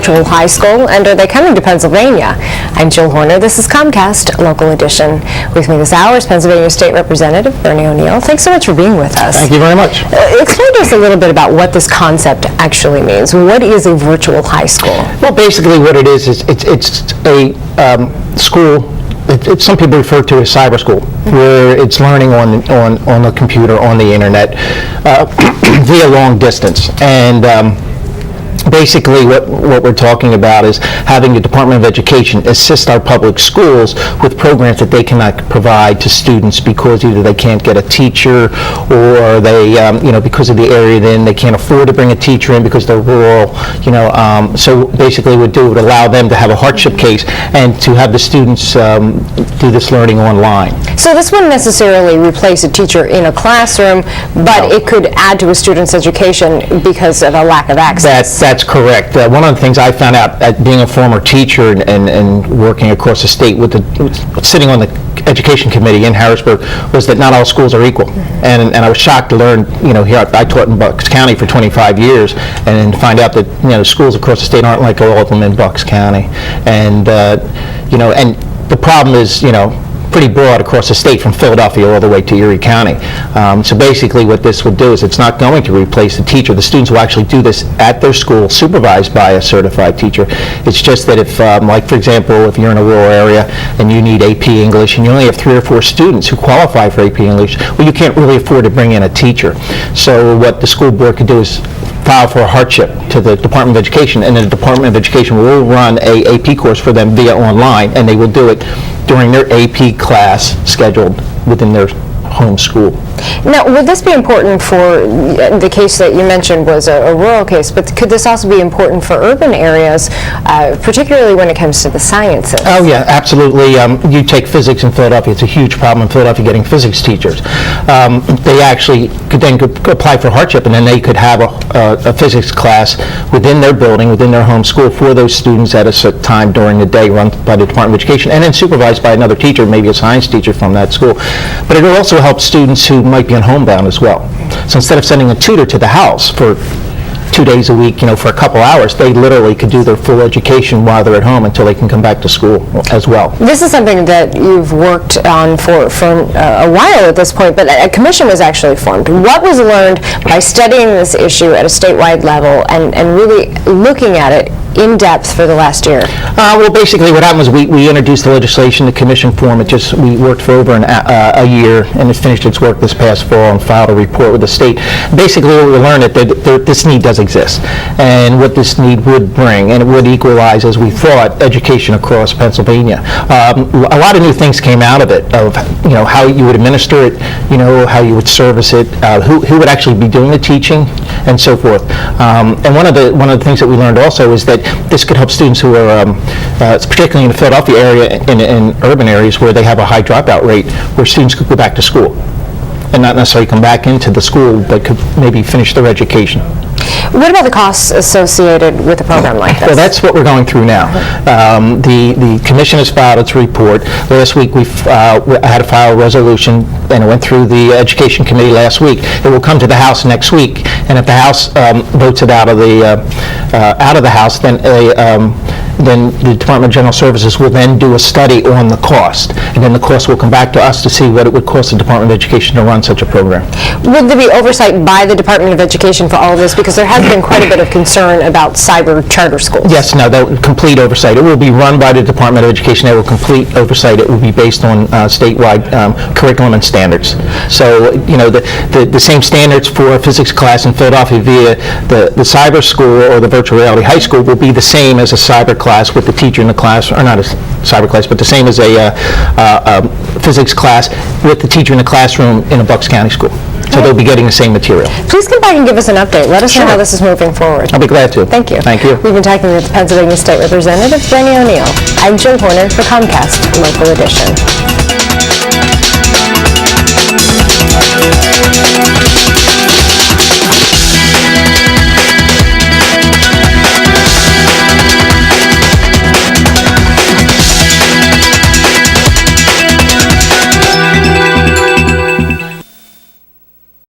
virtual high school, and are they coming to Pennsylvania? I'm Jill Horner. This is Comcast Local Edition. With me this hour is Pennsylvania State Representative Bernie O'Neill. Thanks so much for being with us. Thank you very much. Explain to us a little bit about what this concept actually means. What is a virtual high school? Well, basically what it is it's a school. Some people refer to as cyber school, where it's learning on the computer, on the internet, via long distance. And basically what we're talking about is having the Department of Education assist our public schools with programs that they cannot provide to students because either they can't get a teacher, or they, because of the area they're in, they can't afford to bring a teacher in because they're rural, so basically what it would allow them to have a hardship case and to have the students do this learning online. So this wouldn't necessarily replace a teacher in a classroom, but No. it could add to a student's education because of a lack of access. That's correct. One of the things I found out at being a former teacher and working across the state sitting on the education committee in Harrisburg was that not all schools are equal. And I was shocked to learn, here I taught in Bucks County for 25 years and find out that, schools across the state aren't like all of them in Bucks County. And, and the problem is, pretty broad across the state from Philadelphia all the way to Erie County. So basically what this would do is it's not going to replace the teacher. The students will actually do this at their school, supervised by a certified teacher. It's just that if, like for example, if you're in a rural area and you need AP English and you only have 3 or 4 students who qualify for AP English, well, you can't really afford to bring in a teacher. So what the school board could do is file for a hardship to the Department of Education, and then the Department of Education will run a AP course for them via online, and they will do it during their AP class scheduled within their home school. Now, would this be important for, the case that you mentioned was a rural case, but could this also be important for urban areas, particularly when it comes to the sciences? Oh yeah, absolutely. You take physics in Philadelphia, it's a huge problem in Philadelphia getting physics teachers. They actually could then apply for hardship, and then they could have a physics class within their building, within their home school for those students at a certain time during the day, run by the Department of Education, and then supervised by another teacher, maybe a science teacher from that school. But it will also help students who might be on homebound as well. So instead of sending a tutor to the house for 2 days a week, for a couple hours, they literally could do their full education while they're at home until they can come back to school as well. This is something that you've worked on for a while at this point, but a commission was actually formed. What was learned by studying this issue at a statewide level and really looking at it in depth for the last year? Well, basically what happened was we introduced the legislation, the commission form. We worked for over a year, and it finished its work this past fall and filed a report with the state. Basically what we learned that this need does exist, and what this need would bring, and it would equalize, as we thought, education across Pennsylvania. A lot of new things came out of it, of how you would administer it, how you would service it, who would actually be doing the teaching, and so forth. And one of the things that we learned also is that this could help students who are, particularly in the Philadelphia area, in urban areas where they have a high dropout rate, where students could go back to school and not necessarily come back into the school, but could maybe finish their education. What about the costs associated with a program like this? Well, that's what we're going through now. The commission has filed its report. Last week we had to file a resolution, and it went through the education committee last week. It will come to the House next week, and if the House votes it out of the House, then the Department of General Services will then do a study on the cost, and then the cost will come back to us to see what it would cost the Department of Education to run such a program. Would there be oversight by the Department of Education for all of this? Because there has been quite a bit of concern about cyber charter schools. Yes, no, complete oversight. It will be run by the Department of Education. They will complete oversight. It will be based on statewide curriculum and standards. So, the same standards for a physics class in Philadelphia via the cyber school or the virtual reality high school will be the same as a cyber class with the teacher in the class, or not a cyber class, but the same as a physics class with the teacher in the classroom in a Bucks County school. So they'll be getting the same material. Please come back and give us an update. Let us know how this is moving forward. I'll be glad to. Thank you. Thank you. We've been talking with Pennsylvania State Representative Bernie O'Neill. I'm Jill Horner for Comcast Local Edition.